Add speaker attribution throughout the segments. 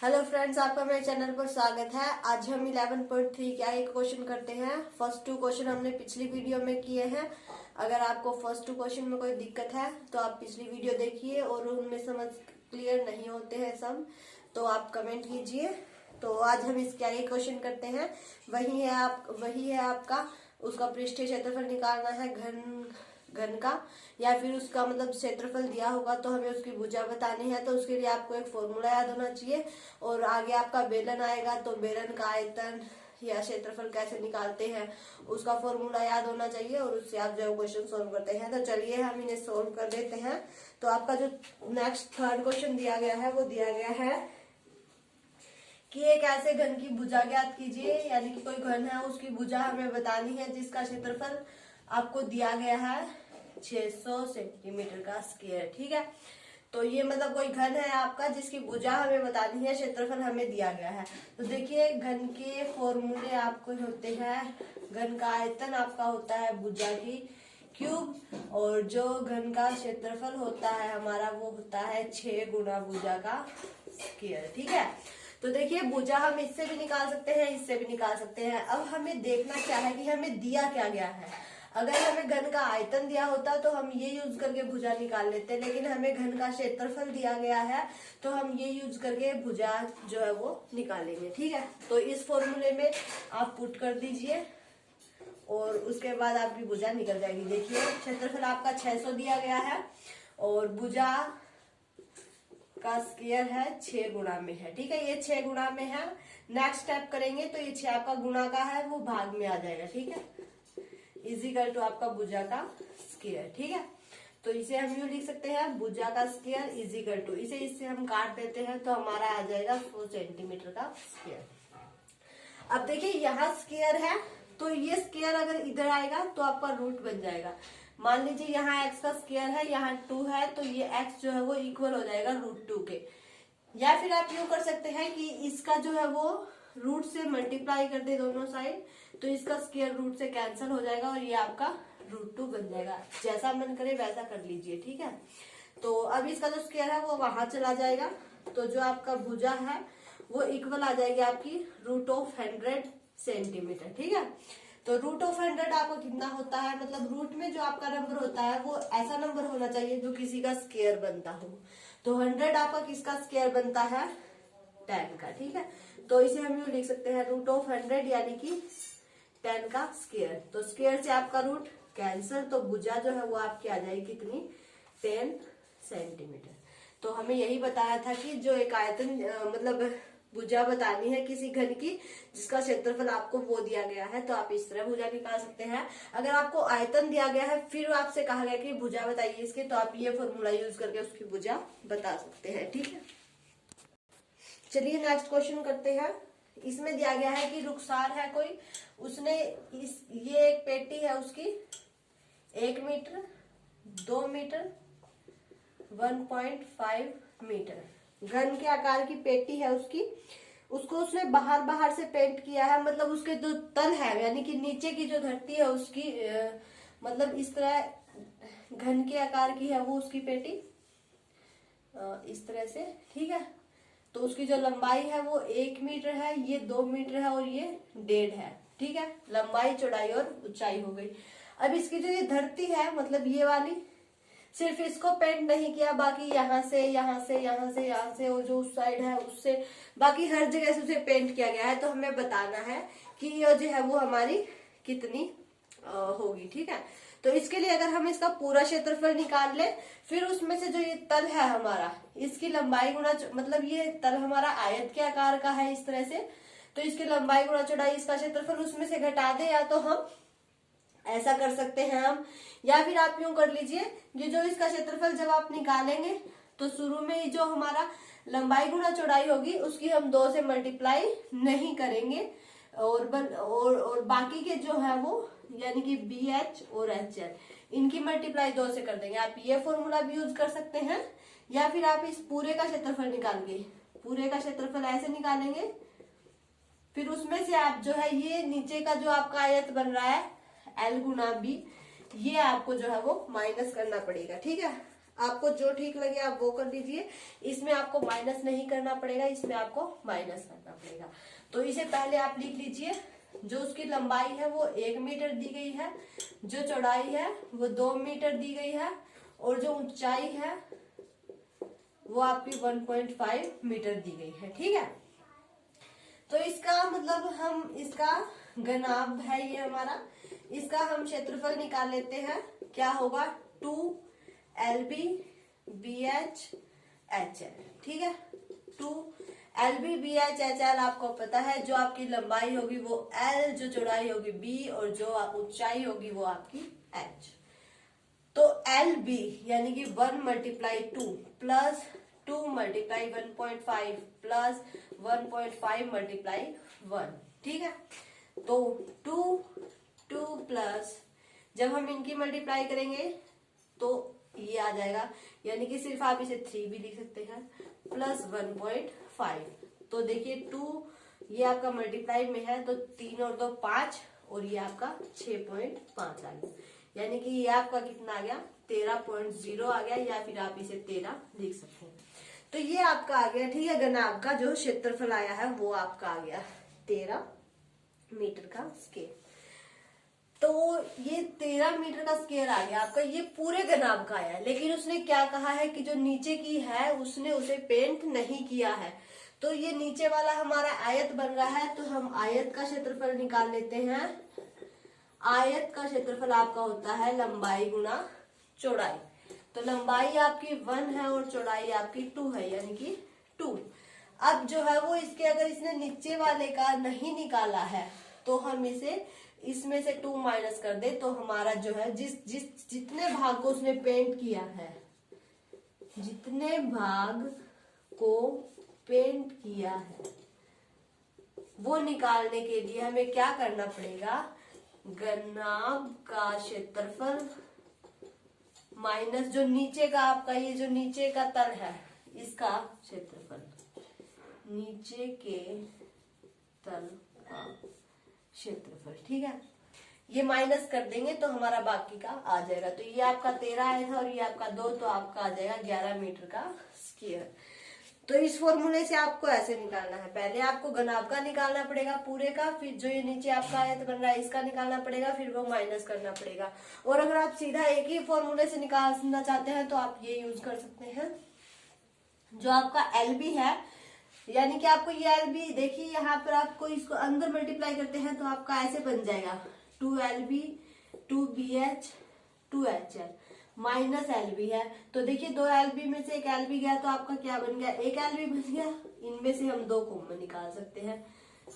Speaker 1: Hello friends, आपका मेरे channel पर स्वागत है। आज हम 11.3 क्या एक क्वेश्चन करते हैं। फर्स्ट टू क्वेश्चन हमने पिछली वीडियो में किए हैं। अगर आपको फर्स्ट टू क्वेश्चन में कोई दिक्कत है तो आप पिछली वीडियो देखिए, और उनमें समझ क्लियर नहीं होते हैं सब तो आप कमेंट कीजिए। तो आज हम इस क्या एक क्वेश्चन करते हैं। वही है आपका उसका पृष्ठीय क्षेत्रफल निकालना है घन का, या फिर उसका मतलब क्षेत्रफल दिया होगा तो हमें उसकी भुजा बतानी है। तो उसके लिए आपको एक फॉर्मूला याद होना चाहिए, और आगे आपका बेलन आएगा तो बेलन का आयतन या क्षेत्रफल कैसे निकालते हैं उसका फॉर्मूला याद होना चाहिए, और उससे आप जो क्वेश्चन सोल्व करते हैं। तो चलिए हम इन्हें सोल्व कर देते हैं। तो आपका जो नेक्स्ट थर्ड क्वेश्चन दिया गया है वो दिया गया है कि एक ऐसे घन की भुजा ज्ञात कीजिए, यानी कि कोई घन है उसकी भुजा हमें बतानी है जिसका क्षेत्रफल आपको दिया गया है 600 सेंटीमीटर का स्क्वायर। ठीक है, तो ये मतलब कोई घन है आपका जिसकी भुजा हमें बतानी है, क्षेत्रफल हमें दिया गया है। तो देखिए घन के फॉर्मूले आपको होते हैं, घन का आयतन आपका होता है भुजा की क्यूब, और जो घन का क्षेत्रफल होता है हमारा वो होता है 6 गुना भुजा का स्क्वायर। ठीक है, तो देखिए भुजा हम इससे भी निकाल सकते हैं, इससे भी निकाल सकते हैं। अब हमें देखना क्या है कि हमें दिया क्या गया है। अगर हमें घन का आयतन दिया होता तो हम ये यूज करके भुजा निकाल लेते, लेकिन हमें घन का क्षेत्रफल दिया गया है तो हम ये यूज करके भुजा जो है वो निकालेंगे। ठीक है, तो इस फॉर्मूले में आप पुट कर दीजिए और उसके बाद आपकी भुजा निकल जाएगी। देखिए क्षेत्रफल आपका 600 दिया गया है और भुजा का स्क्वायर है 6 गुणा में है। ठीक है, ये 6 गुणा में है। नेक्स्ट स्टेप करेंगे तो ये 6 आपका गुणा का है वो भाग में आ जाएगा। ठीक है, इजिकल टू आपका भुजा का स्क्वायर। ठीक है, तो इसे हम यूं लिख सकते हैं भुजा का स्क्वायर इजिकल टू, इससे हम काट देते हैं तो हमारा आ जाएगा 4 सेंटीमीटर का स्क्वायर। अब देखिए यहाँ स्क्वायर है तो ये स्क्वायर अगर इधर आएगा तो आपका रूट बन जाएगा। मान लीजिए यहाँ x का स्क्वायर है, यहाँ 2 है, तो ये x जो है वो इक्वल हो जाएगा √2 के। या फिर आप यूं कर सकते हैं कि इसका जो है वो रूट से मल्टीप्लाई कर दे दोनों साइड, तो इसका स्क्वायर रूट से कैंसिल हो जाएगा और ये आपका √2 बन जाएगा। जैसा मन करे वैसा कर लीजिए। ठीक है, तो अब इसका जो स्क्वायर है वो वहां चला जाएगा, तो जो आपका भुजा है वो इक्वल आ जाएगी आपकी √100 सेंटीमीटर। ठीक है, तो √100 आपका कितना होता है, मतलब रूट में जो आपका नंबर होता है वो ऐसा नंबर होना चाहिए जो किसी का स्क्वायर बनता हो। तो 100 आपका किसका स्क्वायर बनता है, 10 का। ठीक है, तो इसे हम यूं लिख सकते हैं √100 यानी कि 10 का स्क्वायर। तो स्क्वायर से आपका रूट कैंसिल, तो भुजा जो है वो आपकी आ जाएगी कितनी, 10 सेंटीमीटर। तो हमें यही बताया था कि जो एक आयतन मतलब भुजा बतानी है किसी घन की जिसका क्षेत्रफल आपको वो दिया गया है, तो आप इस तरह भुजा निकाल सकते हैं। अगर आपको आयतन दिया गया है फिर आपसे कहा गया कि भुजा बताइए इसके, तो आप ये फॉर्मूला यूज करके उसकी भुजा बता सकते हैं। ठीक है, चलिए नेक्स्ट क्वेश्चन करते हैं। इसमें दिया गया है कि रुखसार है कोई, उसने ये एक पेटी है उसकी 1 मीटर, 2 मीटर, 1.5 मीटर घन के आकार की पेटी है उसको उसने बाहर से पेंट किया है। मतलब उसके जो तल है यानी कि नीचे की जो धरती है उसकी मतलब इस तरह घन के आकार की है वो उसकी पेटी इस तरह से। ठीक है, तो उसकी जो लंबाई है वो 1 मीटर है, ये 2 मीटर है और ये 1.5 है। ठीक है, लंबाई चौड़ाई और ऊंचाई हो गई। अब इसकी जो ये धरती है मतलब ये वाली, सिर्फ इसको पेंट नहीं किया, बाकी यहाँ से यहाँ से यहाँ से यहाँ से और जो उस साइड है उससे बाकी हर जगह से उसे पेंट किया गया है। तो हमें बताना है कि ये जो है वो हमारी कितनी होगी। ठीक है, तो इसके लिए अगर हम इसका पूरा क्षेत्रफल निकाल ले, फिर उसमें से जो ये तल है हमारा इसकी लंबाई गुणा मतलब ये तल हमारा आयत के आकार का है इस तरह से, तो इसकी लंबाई गुणा चौड़ाई इसका क्षेत्रफल उसमें से घटा दे, या तो हम ऐसा कर सकते हैं हम, या फिर आप यूं कर लीजिए ये जो इसका क्षेत्रफल जब आप निकालेंगे तो शुरू में ही जो हमारा लंबाई गुणा चौड़ाई होगी उसकी हम 2 से मल्टीप्लाई नहीं करेंगे, और बाकी के जो है वो यानी कि BH और HL इनकी मल्टीप्लाई 2 से कर देंगे। आप ये फॉर्मूला भी यूज कर सकते हैं, या फिर आप इस पूरे का क्षेत्रफल निकालेंगे, पूरे का क्षेत्रफल ऐसे निकालेंगे, फिर उसमें से आप जो है ये नीचे का जो आपका आयत बन रहा है L गुना B, ये आपको जो है वो माइनस करना पड़ेगा। ठीक है, आपको जो ठीक लगे आप वो कर दीजिए। इसमें आपको माइनस नहीं करना पड़ेगा, इसमें आपको माइनस करना पड़ेगा। तो इसे पहले आप लिख लीजिए। जो उसकी लंबाई है वो 1 मीटर दी गई है, जो चौड़ाई है वो 2 मीटर दी गई है, और जो ऊंचाई है वो आपकी 1.5 मीटर दी गई है। ठीक है, तो इसका मतलब हम इसका घनाभ है ये हमारा, इसका हम क्षेत्रफल निकाल लेते हैं। क्या होगा, 2 LB BH HL। ठीक है, 2 LB BH HL आपको पता है, जो आपकी लंबाई होगी वो L, जो चौड़ाई होगी B, और जो ऊंचाई होगी वो आपकी H। तो LB यानी कि 1 × 2 प्लस 2 × 1.5 प्लस 1.5 × 1। ठीक है, तो 2 प्लस, जब हम इनकी मल्टीप्लाई करेंगे तो ये आ जाएगा, यानी कि सिर्फ आप इसे 3 भी लिख सकते हैं, प्लस 1.5। तो देखिए 2 ये आपका मल्टीप्लाई में है, तो 3 और 2 5, और ये आपका 6.5 आ गया, यानी कि ये आपका कितना आ गया, 13.0 आ गया, या फिर आप इसे 13 लिख सकते हैं। तो ये आपका आ गया। ठीक है, घनाभ का जो क्षेत्रफल आया है वो आपका आ गया 13 मीटर का स्केयर। तो ये 13 मीटर का स्केयर आ गया आपका, ये पूरे घनाभ का आया। लेकिन उसने क्या कहा है कि जो नीचे की है उसने उसे पेंट नहीं किया है। तो ये नीचे वाला हमारा आयत बन रहा है, तो हम आयत का क्षेत्रफल निकाल लेते हैं। आयत का क्षेत्रफल आपका होता है लंबाई गुना चौड़ाई। तो लंबाई आपकी 1 है और चौड़ाई आपकी 2 है, यानी कि 2। अब जो है वो इसके, अगर इसने नीचे वाले का नहीं निकाला है तो हम इसे इसमें से 2 माइनस कर दे, तो हमारा जो है जितने भाग को उसने पेंट किया है, जितने भाग को पेंट किया है वो निकालने के लिए हमें क्या करना पड़ेगा, घनाभ का क्षेत्रफल माइनस जो नीचे का आपका, ये जो नीचे का तल है इसका क्षेत्रफल, नीचे के तल का क्षेत्रफल। ठीक है, ये माइनस कर देंगे तो हमारा बाकी का आ जाएगा। तो ये आपका 13 आया था और ये आपका 2, तो आपका आ जाएगा 11 मीटर का स्क्वायर। तो इस फॉर्मूले से आपको ऐसे निकालना है, पहले आपको घनाभ का निकालना पड़ेगा पूरे का, फिर जो ये नीचे आपका आयत बन रहा है इसका निकालना पड़ेगा, फिर वो माइनस करना पड़ेगा। और अगर आप सीधा एक ही फॉर्मूले से निकालना चाहते हैं तो आप ये यूज कर सकते हैं। जो आपका LB है, यानी कि आपको ये LB देखिए, यहाँ पर आपको इसको अंदर मल्टीप्लाई करते हैं तो आपका ऐसे बन जाएगा 2LB 2BH 2HL minus LB है। तो देखिए 2 LB में से एक LB गया तो आपका क्या बन गया, एक LB बन गया। इनमें से हम 2 कॉमन निकाल सकते हैं,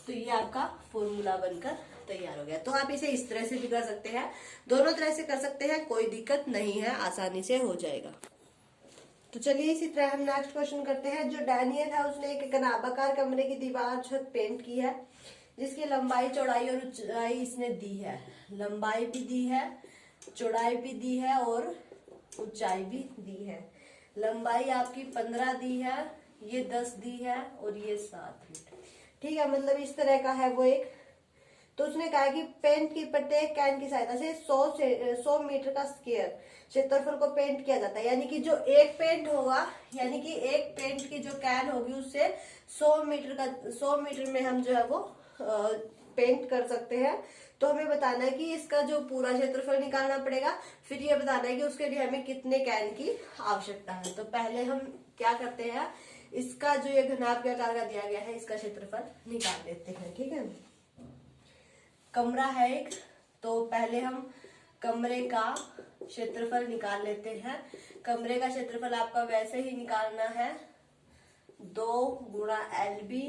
Speaker 1: तो ये आपका फॉर्मूला बनकर तैयार हो गया। तो आप इसे इस तरह से भी कर सकते हैं, दोनों तरह से कर सकते हैं, कोई दिक्कत नहीं है, आसानी से हो जाएगा। तो चलिए इसी तरह हम नेक्स्ट क्वेश्चन करते हैं। जो डैनियल है उसने एक घनाभाकार कमरे की दीवार छत पेंट की है, जिसकी लंबाई चौड़ाई और ऊंचाई इसने दी है। लंबाई भी दी है, चौड़ाई भी दी है और ऊंचाई भी दी है। लंबाई आपकी 15 दी है, ये 10 दी है और ये 7 फीट। ठीक है, मतलब इस तरह का है वो एक। तो उसने कहा कि पेंट की प्रत्येक कैन की सहायता से 100 मीटर का स्क्वायर क्षेत्रफल को पेंट किया जाता है। यानी कि जो एक पेंट होगा, यानी कि एक पेंट की जो कैन होगी उससे 100 मीटर में हम जो है वो पेंट कर सकते हैं। तो हमें बताना है कि इसका जो पूरा क्षेत्रफल निकालना पड़ेगा, फिर ये बताना है कि उसके लिए हमें कितने कैन की आवश्यकता है। तो पहले हम क्या करते हैं, इसका जो ये घनाभ के आकार का दिया गया है इसका क्षेत्रफल निकाल लेते हैं। ठीक है, कमरा है एक, तो पहले हम कमरे का क्षेत्रफल निकाल लेते हैं। कमरे का क्षेत्रफल आपका वैसे ही निकालना है, 2 × LB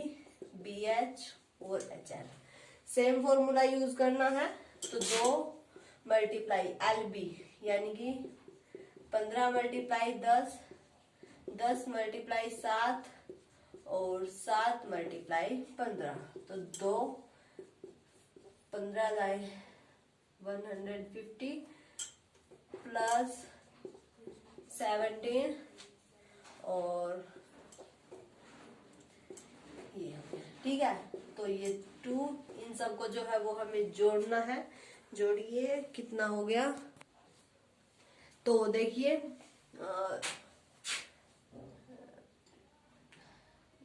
Speaker 1: BH और HL। सेम फॉर्मूला यूज करना है। तो 2 × LB यानी कि 15 × 10, 10 × 7 और 7 × 15। तो 2 15 लाइन 150 प्लस 17 और ये। ठीक है, तो ये 2, इन सबको जो है वो हमें जोड़ना है। जोड़िए, कितना हो गया। तो देखिए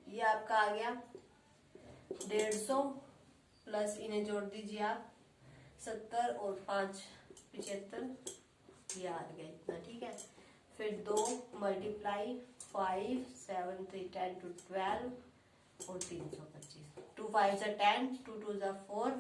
Speaker 1: ये आपका आ गया 150 प्लस इन्हें जोड़ दीजिए आप 70 और 5 75, ये आ गया इतना, ठीक है। फिर 2 मल्टीप्लाई 5 7 3 10 to 12 और 325, 2 5 जा 10, 2 2 जा 4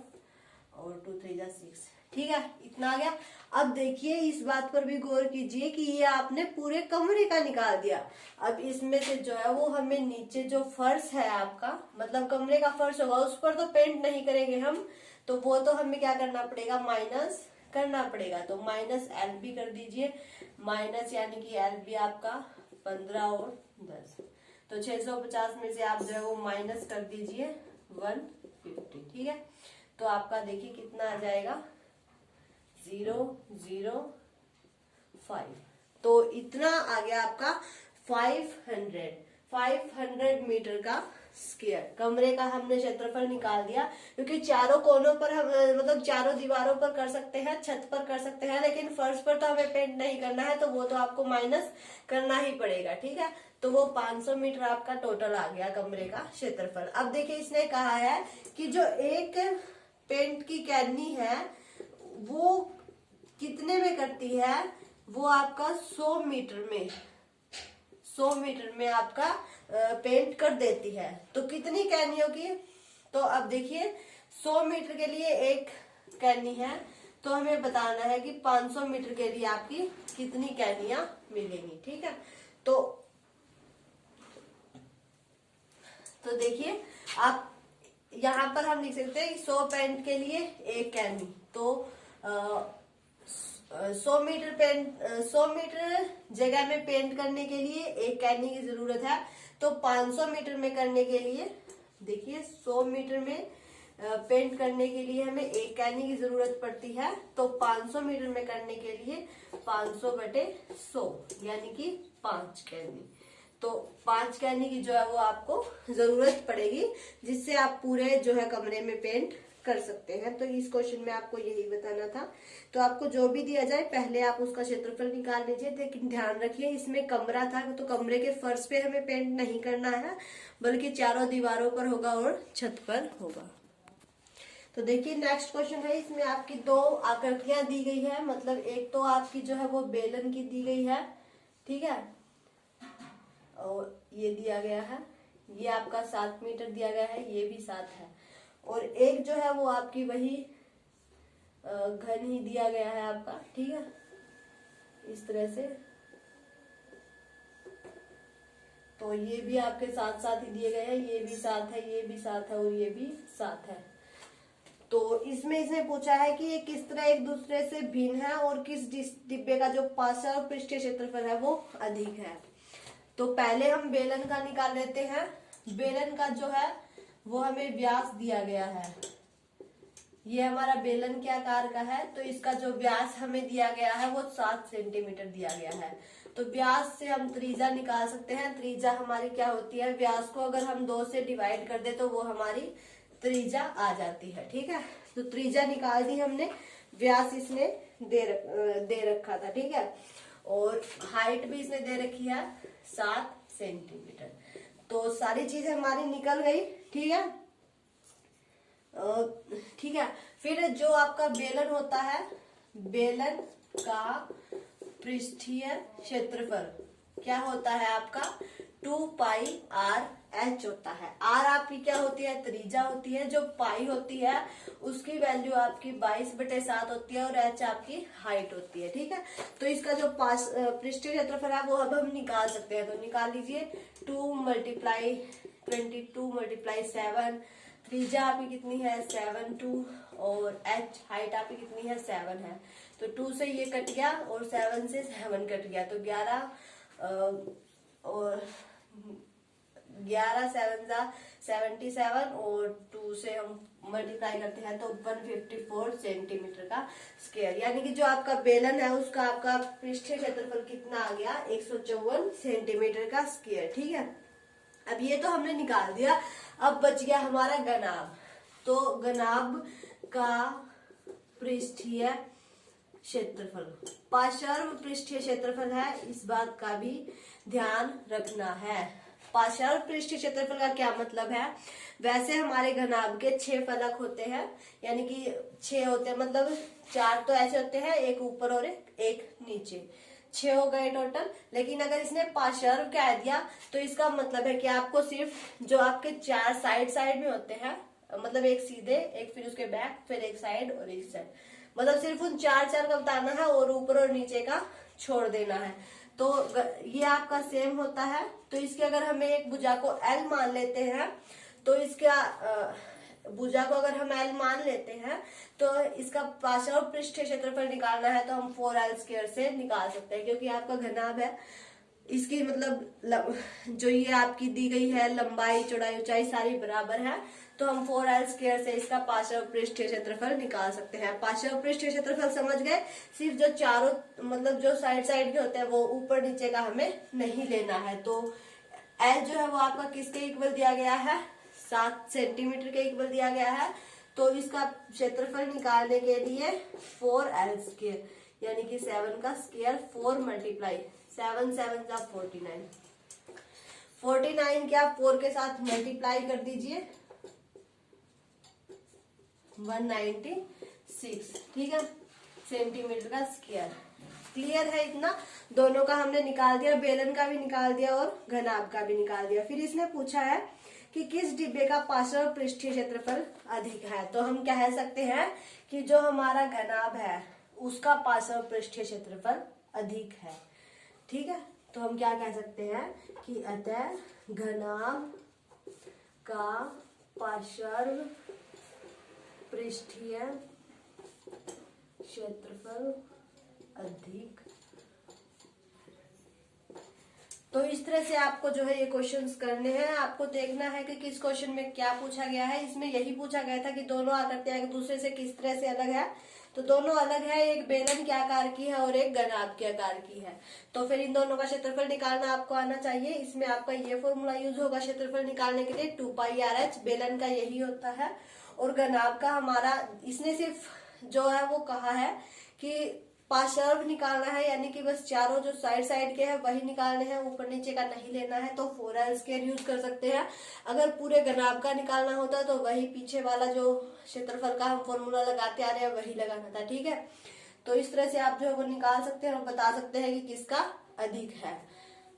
Speaker 1: और 2 3 जा 6, ठीक है, इतना आ गया। अब देखिए इस बात पर भी गौर कीजिए कि ये आपने पूरे कमरे का निकाल दिया। अब इसमें से जो है वो हमें नीचे जो फर्श है आपका, मतलब कमरे का फर्श होगा, उस पर तो पेंट नहीं करेंगे हम, तो वो तो हमें क्या करना पड़ेगा, माइनस करना पड़ेगा। तो माइनस LB कर दीजिए, माइनस यानी कि LB आपका 15 और 10, तो 650 में से आप जो है वो माइनस कर दीजिए 150, ठीक है। तो आपका देखिए कितना आ जाएगा 005, तो इतना आ गया आपका 500 मीटर का स्क्वायर। कमरे का हमने क्षेत्रफल निकाल दिया, क्योंकि चारों कोनों पर हम मतलब चारों दीवारों पर कर सकते हैं, छत पर कर सकते हैं, लेकिन फर्श पर तो हमें पेंट नहीं करना है, तो वो तो आपको माइनस करना ही पड़ेगा, ठीक है। तो वो 500 मीटर आपका टोटल आ गया कमरे का क्षेत्रफल। अब देखिए इसने कहा है कि जो एक पेंट की कैनी है वो कितने में करती है, वो आपका 100 मीटर में आपका पेंट कर देती है। तो कितनी कैनियों की, तो अब देखिए 100 मीटर के लिए एक कैनी है, तो हमें बताना है कि 500 मीटर के लिए आपकी कितनी कैनियां मिलेंगी, ठीक है। तो देखिए आप यहाँ पर हम लिख सकते हैं 100 पेंट के लिए एक कैनी, तो 100 मीटर जगह में पेंट करने के लिए एक कैनी की जरूरत है। तो 500 मीटर में करने के लिए देखिए 100 मीटर में पेंट करने के लिए हमें एक कैनी की जरूरत पड़ती है। तो 500 मीटर में करने के लिए 500/100 यानी कि 5 कैनी। तो 5 कैनी की जो है वो आपको जरूरत पड़ेगी, जिससे आप पूरे जो है कमरे में पेंट कर सकते हैं। तो इस क्वेश्चन में आपको यही बताना था। तो आपको जो भी दिया जाए पहले आप उसका क्षेत्रफल निकाल लीजिए, लेकिन ध्यान रखिए इसमें कमरा था, तो कमरे के फर्श पे हमें पेंट नहीं करना है, बल्कि चारों दीवारों पर होगा और छत पर होगा। तो देखिए नेक्स्ट क्वेश्चन है, इसमें आपकी 2 आकृतियां दी गई है, मतलब एक तो आपकी जो है वो बेलन की दी गई है, ठीक है, और ये दिया गया है, ये आपका 7 मीटर दिया गया है, ये भी 7 है, और एक जो है वो आपकी वही घन ही दिया गया है आपका, ठीक है, इस तरह से। तो ये भी आपके 7 ही दिए गए हैं, ये भी 7 है, ये भी 7 है और ये भी 7 है। तो इसमें इसने पूछा है कि ये किस तरह एक दूसरे से भिन्न है और किस डिब्बे का जो पार्श्व और पृष्ठीय क्षेत्रफल है वो अधिक है। तो पहले हम बेलन का निकाल लेते हैं। बेलन का जो है वो हमें व्यास दिया गया है, ये हमारा बेलन के आकार का है, तो इसका जो व्यास हमें दिया गया है वो 7 सेंटीमीटर दिया गया है। तो व्यास से हम त्रिज्या निकाल सकते हैं। त्रिज्या हमारी क्या होती है, व्यास को अगर हम 2 से डिवाइड कर दे तो वो हमारी त्रिज्या आ जाती है, ठीक है। तो त्रिज्या निकाल दी हमने, व्यास इसने दे रखा था, ठीक है, और हाइट भी इसने दे रखी है 7 सेंटीमीटर। तो सारी चीजें हमारी निकल गई, ठीक है। ठीक है, फिर जो आपका बेलन होता है, बेलन का पृष्ठीय क्षेत्रफल क्या होता है आपका 2πr/h होता है। r आपकी क्या होती है, त्रिज्या होती है, जो पाई होती है उसकी वैल्यू आपकी 22/7 होती है, और h आपकी हाइट होती है, ठीक है। तो इसका जो पृष्ठीय क्षेत्रफल है वो अब हम निकाल सकते हैं। तो निकाल लीजिए 2 × 22 × 7, त्रिज्या आपकी कितनी है 7 2, और h हाइट आपकी कितनी है 7 है। तो 2 से ये कट गया और 7 से 7 कट गया, तो 11 और 11 7 77, और 2 से हम मल्टीप्लाई करते हैं तो 154 सेंटीमीटर का स्क्वायर, यानी कि जो आपका बेलन है उसका आपका पृष्ठीय क्षेत्रफल कितना आ गया 154 सेंटीमीटर का स्क्वायर, ठीक है। अब ये तो हमने निकाल दिया, अब बच गया हमारा घनाभ। तो घनाभ का पृष्ठीय क्षेत्रफल। पार्श्व पृष्ठीय क्षेत्रफल है, इस बात का भी ध्यान रखना है। पार्श्व पृष्ठीय क्षेत्रफल का क्या मतलब है? वैसे हमारे घनाभ के 6 फलक होते हैं, यानी कि 6 होते हैं, मतलब 4 तो ऐसे होते हैं, एक ऊपर और एक नीचे, 6 हो गए टोटल। लेकिन अगर इसने पार्श्व कह दिया तो इसका मतलब है कि आपको सिर्फ जो आपके 4 साइड में होते हैं, मतलब एक सीधे, एक फिर उसके बैक, फिर एक साइड और एक साइड, मतलब सिर्फ उन 4 का बताना है और ऊपर और नीचे का छोड़ देना है। तो ये आपका सेम होता है। तो इसके अगर हमें एक भुजा को L मान लेते हैं, तो इसका भुजा को अगर हम L मान लेते हैं तो इसका पार्श्व पृष्ठीय क्षेत्रफल निकालना है तो हम 4L² से निकाल सकते हैं, क्योंकि आपका घनाभ है, इसकी मतलब जो ये आपकी दी गई है लंबाई, चौड़ाई, ऊंचाई सारी बराबर है, तो हम 4L² से इसका पार्श्व पृष्ठीय क्षेत्रफल निकाल सकते हैं। पार्श्व पृष्ठीय क्षेत्रफल समझ गए? सिर्फ जो चारों मतलब जो साइड के होते हैं वो ऊपर नीचे का हमें नहीं लेना है। तो L जो है वो आपका किसके इक्वल दिया गया है? 7 सेंटीमीटर के इक्वल दिया गया है। तो इसका क्षेत्रफल निकालने के लिए 4L², यानी कि 7 का स्क्वायर, 4 मल्टीप्लाई 7 7 का 49, 49 क्या 4 के साथ मल्टीप्लाई कर दीजिए, 196, ठीक है, सेंटीमीटर का स्क्वायर। क्लियर है इतना? दोनों का हमने निकाल दिया, बेलन का भी निकाल दिया और घनाभ का भी निकाल दिया। फिर इसने पूछा है कि किस डिब्बे का पार्श्व पृष्ठीय क्षेत्रफल अधिक है। तो हम कह सकते हैं कि जो हमारा घनाभ है उसका पार्श्व पृष्ठीय क्षेत्रफल अधिक है, ठीक है। तो हम क्या कह सकते हैं कि अतः घनाभ का पार्श्व पृष्ठीय क्षेत्रफल अधिक। तो इस तरह से आपको जो है ये क्वेश्चंस करने हैं। आपको देखना है कि किस क्वेश्चन में क्या पूछा गया है। इसमें यही पूछा गया था कि दोनों आकृतियां एक दूसरे से किस तरह से अलग है। तो दोनों अलग है, एक बेलन के आकार की है और एक घनाभ के आकार की है। तो फिर इन दोनों का क्षेत्रफल निकालना आपको आना चाहिए। इसमें आपका ये फॉर्मूला यूज होगा क्षेत्रफल निकालने के लिए, 2πRh। बेलन का यही होता है और घनाभ का हमारा, इसने सिर्फ जो है वो कहा है कि पार्श्व निकालना है, यानी कि बस चारों जो साइड के हैं वही निकालने हैं, ऊपर नीचे का नहीं लेना है। तो 4L² यूज कर सकते हैं। अगर पूरे घनाभ का निकालना होता तो वही पीछे वाला जो क्षेत्रफल का हम फॉर्मूला लगाते आ रहे हैं वही लगाना था, ठीक है। तो इस तरह से आप जो है वो निकाल सकते हैं और बता सकते हैं कि किसका अधिक है।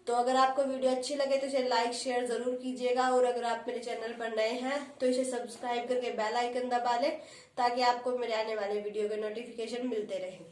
Speaker 1: तो अगर आपको वीडियो अच्छी लगे तो इसे लाइक शेयर जरूर कीजिएगा, और अगर आप मेरे चैनल पर नए हैं तो इसे सब्सक्राइब करके बेल आइकन दबा लें, ताकि आपको मेरे आने वाले वीडियो के नोटिफिकेशन मिलते रहें।